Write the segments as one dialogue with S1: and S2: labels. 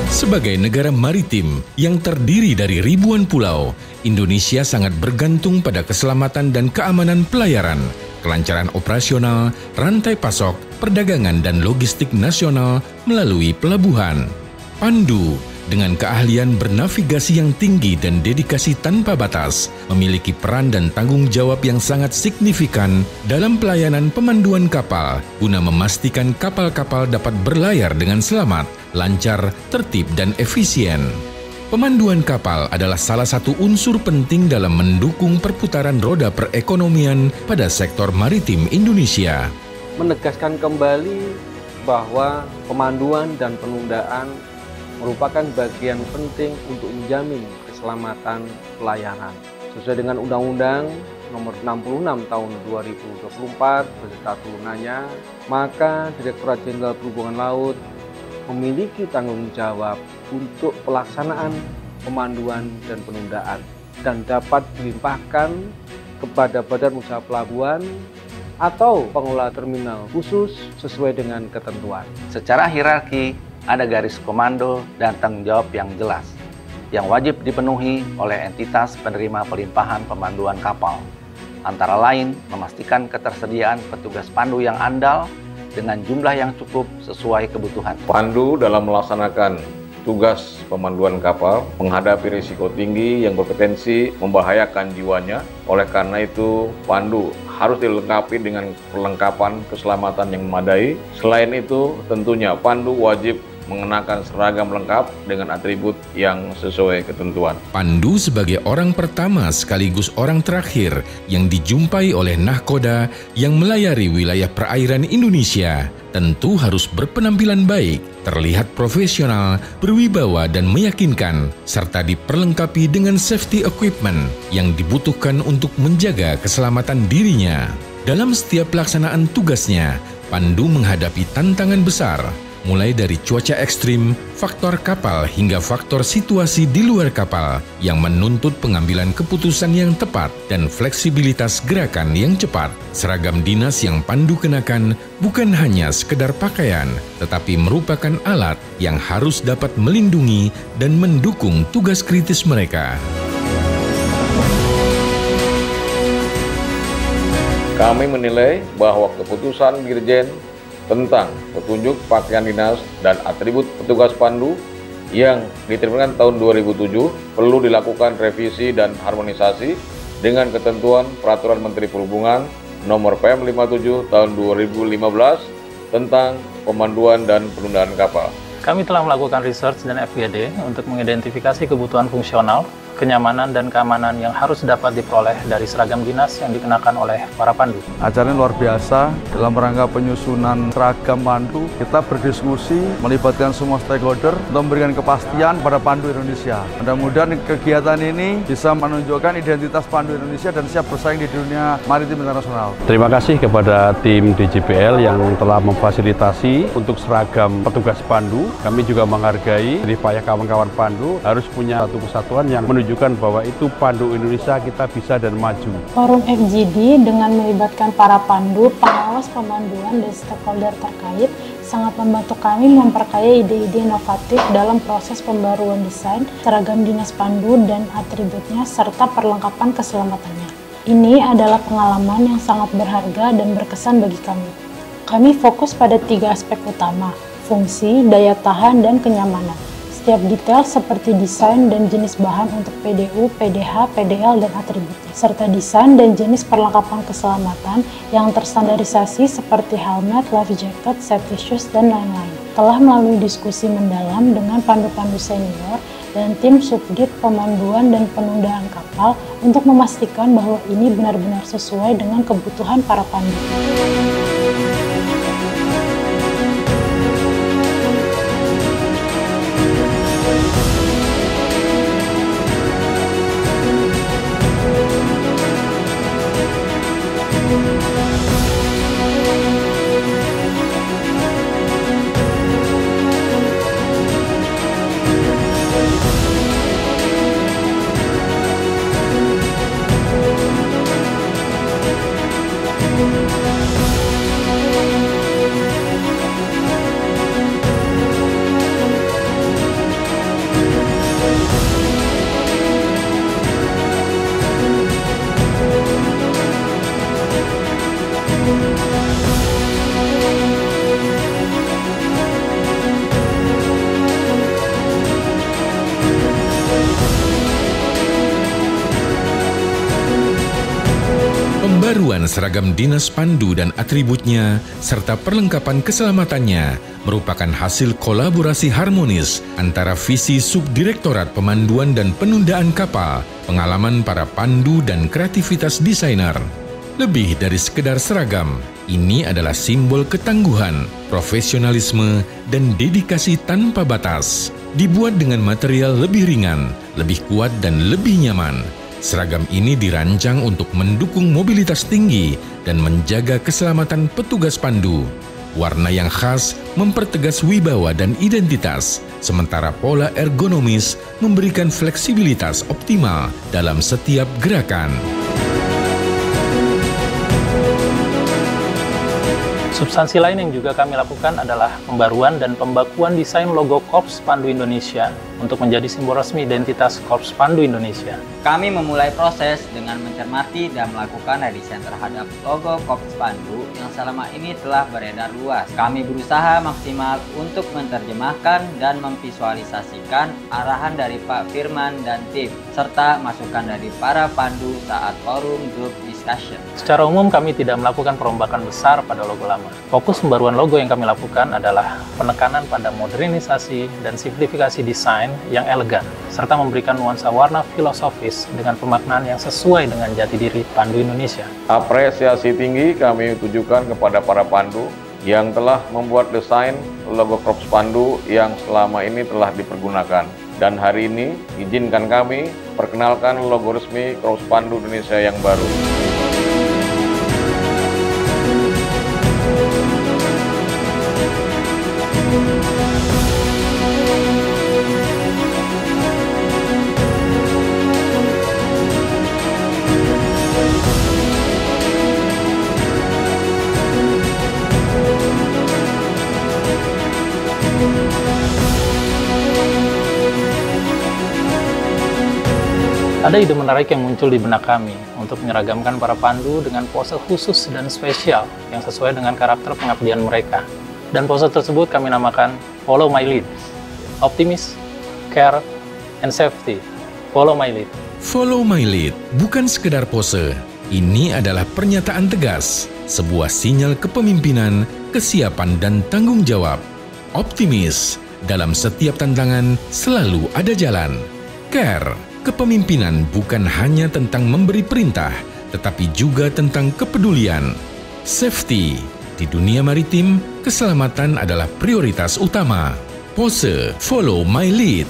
S1: Sebagai negara maritim yang terdiri dari ribuan pulau, Indonesia sangat bergantung pada keselamatan dan keamanan pelayaran, kelancaran operasional, rantai pasok, perdagangan dan logistik nasional melalui pelabuhan. Pandu, dengan keahlian bernavigasi yang tinggi dan dedikasi tanpa batas, memiliki peran dan tanggung jawab yang sangat signifikan dalam pelayanan pemanduan kapal guna memastikan kapal-kapal dapat berlayar dengan selamat, lancar, tertib, dan efisien. Pemanduan kapal adalah salah satu unsur penting dalam mendukung perputaran roda perekonomian pada sektor maritim Indonesia.
S2: Menegaskan kembali bahwa pemanduan dan penundaan merupakan bagian penting untuk menjamin keselamatan pelayaran. Sesuai dengan Undang-Undang Nomor 66 Tahun 2024 beserta turunannya, maka Direktorat Jenderal Perhubungan Laut memiliki tanggung jawab untuk pelaksanaan pemanduan dan penundaan dan dapat dilimpahkan kepada Badan Usaha Pelabuhan atau pengelola terminal khusus sesuai dengan ketentuan.
S3: Secara hierarki, ada garis komando dan tanggung jawab yang jelas, yang wajib dipenuhi oleh entitas penerima pelimpahan pemanduan kapal. Antara lain, memastikan ketersediaan petugas pandu yang andal dengan jumlah yang cukup sesuai kebutuhan.
S4: Pandu dalam melaksanakan tugas pemanduan kapal menghadapi risiko tinggi yang berpotensi membahayakan jiwanya. Oleh karena itu, pandu harus dilengkapi dengan perlengkapan keselamatan yang memadai. Selain itu, tentunya pandu wajib mengenakan seragam lengkap dengan atribut yang sesuai ketentuan.
S1: Pandu sebagai orang pertama sekaligus orang terakhir yang dijumpai oleh nahkoda yang melayari wilayah perairan Indonesia tentu harus berpenampilan baik, terlihat profesional, berwibawa dan meyakinkan, serta diperlengkapi dengan safety equipment yang dibutuhkan untuk menjaga keselamatan dirinya. Dalam setiap pelaksanaan tugasnya, Pandu menghadapi tantangan besar, mulai dari cuaca ekstrim, faktor kapal hingga faktor situasi di luar kapal yang menuntut pengambilan keputusan yang tepat dan fleksibilitas gerakan yang cepat. Seragam dinas yang Pandu kenakan bukan hanya sekedar pakaian, tetapi merupakan alat yang harus dapat melindungi dan mendukung tugas kritis mereka.
S4: Kami menilai bahwa keputusan Dirjen tentang petunjuk pakaian dinas dan atribut petugas pandu yang diterbitkan tahun 2007 perlu dilakukan revisi dan harmonisasi dengan ketentuan Peraturan Menteri Perhubungan Nomor PM 57 Tahun 2015 tentang pemanduan dan penundaan kapal.
S5: Kami telah melakukan research dan FGD untuk mengidentifikasi kebutuhan fungsional, kenyamanan dan keamanan yang harus dapat diperoleh dari seragam dinas yang dikenakan oleh para pandu.
S6: Acara ini luar biasa. Dalam rangka penyusunan seragam pandu, kita berdiskusi melibatkan semua stakeholder untuk memberikan kepastian pada pandu Indonesia. Mudah-mudahan kegiatan ini bisa menunjukkan identitas pandu Indonesia dan siap bersaing di dunia maritim internasional.
S7: Terima kasih kepada tim DJPL yang telah memfasilitasi untuk seragam petugas pandu. Kami juga menghargai upaya kawan-kawan pandu harus punya satu kesatuan yang menunjukkan bahwa itu pandu Indonesia kita bisa dan maju.
S8: Forum FGD dengan melibatkan para pandu, pengawas pemanduan dan stakeholder terkait sangat membantu kami memperkaya ide-ide inovatif dalam proses pembaruan desain, seragam dinas pandu dan atributnya serta perlengkapan keselamatannya. Ini adalah pengalaman yang sangat berharga dan berkesan bagi kami. Kami fokus pada 3 aspek utama, fungsi, daya tahan, dan kenyamanan. Setiap detail seperti desain dan jenis bahan untuk PDU, PDH, PDL, dan atributnya, serta desain dan jenis perlengkapan keselamatan yang terstandarisasi seperti helmet, life jacket, safety shoes, dan lain-lain. Telah melalui diskusi mendalam dengan pandu-pandu senior dan tim subdit pemanduan dan penundaan kapal untuk memastikan bahwa ini benar-benar sesuai dengan kebutuhan para pandu.
S1: Pembaruan seragam dinas pandu dan atributnya serta perlengkapan keselamatannya merupakan hasil kolaborasi harmonis antara visi Subdirektorat Pemanduan dan Penundaan Kapal, pengalaman para pandu dan kreativitas desainer. Lebih dari sekedar seragam, ini adalah simbol ketangguhan, profesionalisme, dan dedikasi tanpa batas. Dibuat dengan material lebih ringan, lebih kuat, dan lebih nyaman. Seragam ini dirancang untuk mendukung mobilitas tinggi dan menjaga keselamatan petugas pandu. Warna yang khas mempertegas wibawa dan identitas, sementara pola ergonomis memberikan fleksibilitas optimal dalam setiap gerakan.
S5: Substansi lain yang juga kami lakukan adalah pembaruan dan pembakuan desain logo Korps Pandu Indonesia untuk menjadi simbol resmi identitas Korps Pandu Indonesia.
S9: Kami memulai proses dengan mencermati dan melakukan redesain terhadap logo Korps Pandu yang selama ini telah beredar luas. Kami berusaha maksimal untuk menerjemahkan dan memvisualisasikan arahan dari Pak Firman dan tim, serta masukan dari para pandu saat forum group discussion.
S5: Secara umum kami tidak melakukan perombakan besar pada logo lama. Fokus pembaruan logo yang kami lakukan adalah penekanan pada modernisasi dan simplifikasi desain yang elegan, serta memberikan nuansa warna filosofis dengan pemaknaan yang sesuai dengan jati diri Pandu Indonesia.
S4: Apresiasi tinggi kami tujukan kepada para pandu yang telah membuat desain logo Korps Pandu yang selama ini telah dipergunakan. Dan hari ini, izinkan kami perkenalkan logo resmi Korps Pandu Indonesia yang baru.
S5: Ada ide menarik yang muncul di benak kami untuk menyeragamkan para pandu dengan pose khusus dan spesial yang sesuai dengan karakter pengabdian mereka. Dan pose tersebut kami namakan Follow My Lead. Optimis, Care, and Safety. Follow My Lead.
S1: Follow My Lead bukan sekedar pose. Ini adalah pernyataan tegas, sebuah sinyal kepemimpinan, kesiapan, dan tanggung jawab. Optimis, dalam setiap tantangan selalu ada jalan. Care, kepemimpinan bukan hanya tentang memberi perintah, tetapi juga tentang kepedulian. Safety, di dunia maritim, keselamatan adalah prioritas utama. Pose, Follow My Lead,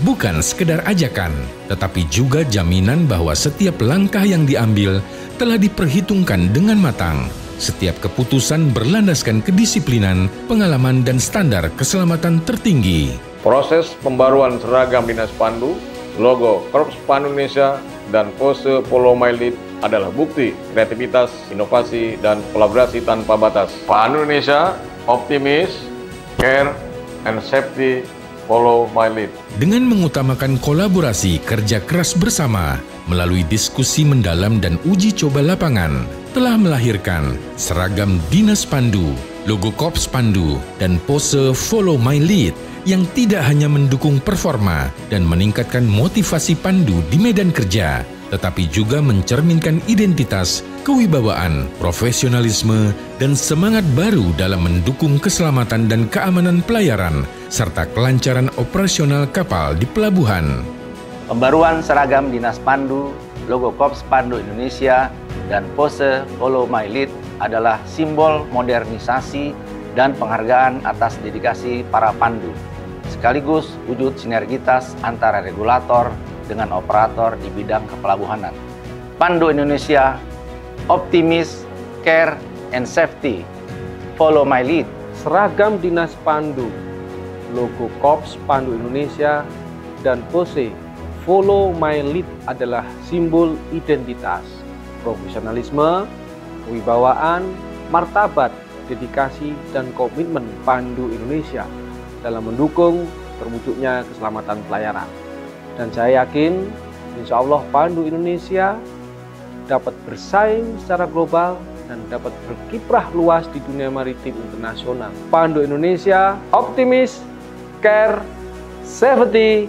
S1: bukan sekedar ajakan, tetapi juga jaminan bahwa setiap langkah yang diambil telah diperhitungkan dengan matang. Setiap keputusan berlandaskan kedisiplinan, pengalaman, dan standar keselamatan tertinggi.
S4: Proses pembaruan seragam dinas pandu, logo Korps Pandu Indonesia, dan pose Follow My Lead adalah bukti kreativitas, inovasi, dan kolaborasi tanpa batas. Pandu Indonesia, optimis, care, and safety, follow my lead.
S1: Dengan mengutamakan kolaborasi kerja keras bersama, melalui diskusi mendalam dan uji coba lapangan, telah melahirkan seragam dinas pandu, logo Korps Pandu, dan pose Follow My Lead yang tidak hanya mendukung performa dan meningkatkan motivasi pandu di medan kerja, tetapi juga mencerminkan identitas, kewibawaan, profesionalisme, dan semangat baru dalam mendukung keselamatan dan keamanan pelayaran, serta kelancaran operasional kapal di pelabuhan.
S3: Pembaruan seragam dinas pandu, logo Korps Pandu Indonesia, dan pose Follow My Lead adalah simbol modernisasi dan penghargaan atas dedikasi para pandu, sekaligus wujud sinergitas antara regulator dengan operator di bidang kepelabuhanan. Pandu Indonesia, optimis, care, and safety, follow my lead.
S2: Seragam dinas pandu, logo Korps Pandu Indonesia, dan pose Follow My Lead adalah simbol identitas, profesionalisme, kewibawaan, martabat, dedikasi, dan komitmen Pandu Indonesia dalam mendukung terwujudnya keselamatan pelayaran. Dan saya yakin, insya Allah Pandu Indonesia dapat bersaing secara global dan dapat berkiprah luas di dunia maritim internasional. Pandu Indonesia, optimis, care, safety,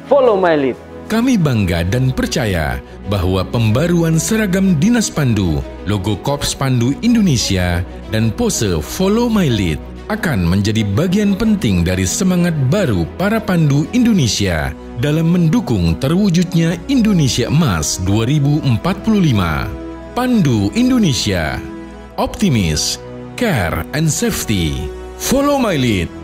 S2: follow my lead.
S1: Kami bangga dan percaya bahwa pembaruan seragam dinas Pandu, logo Korps Pandu Indonesia, dan pose Follow My Lead akan menjadi bagian penting dari semangat baru para Pandu Indonesia dalam mendukung terwujudnya Indonesia Emas 2045. Pandu Indonesia, optimis, care and safety. Follow my lead.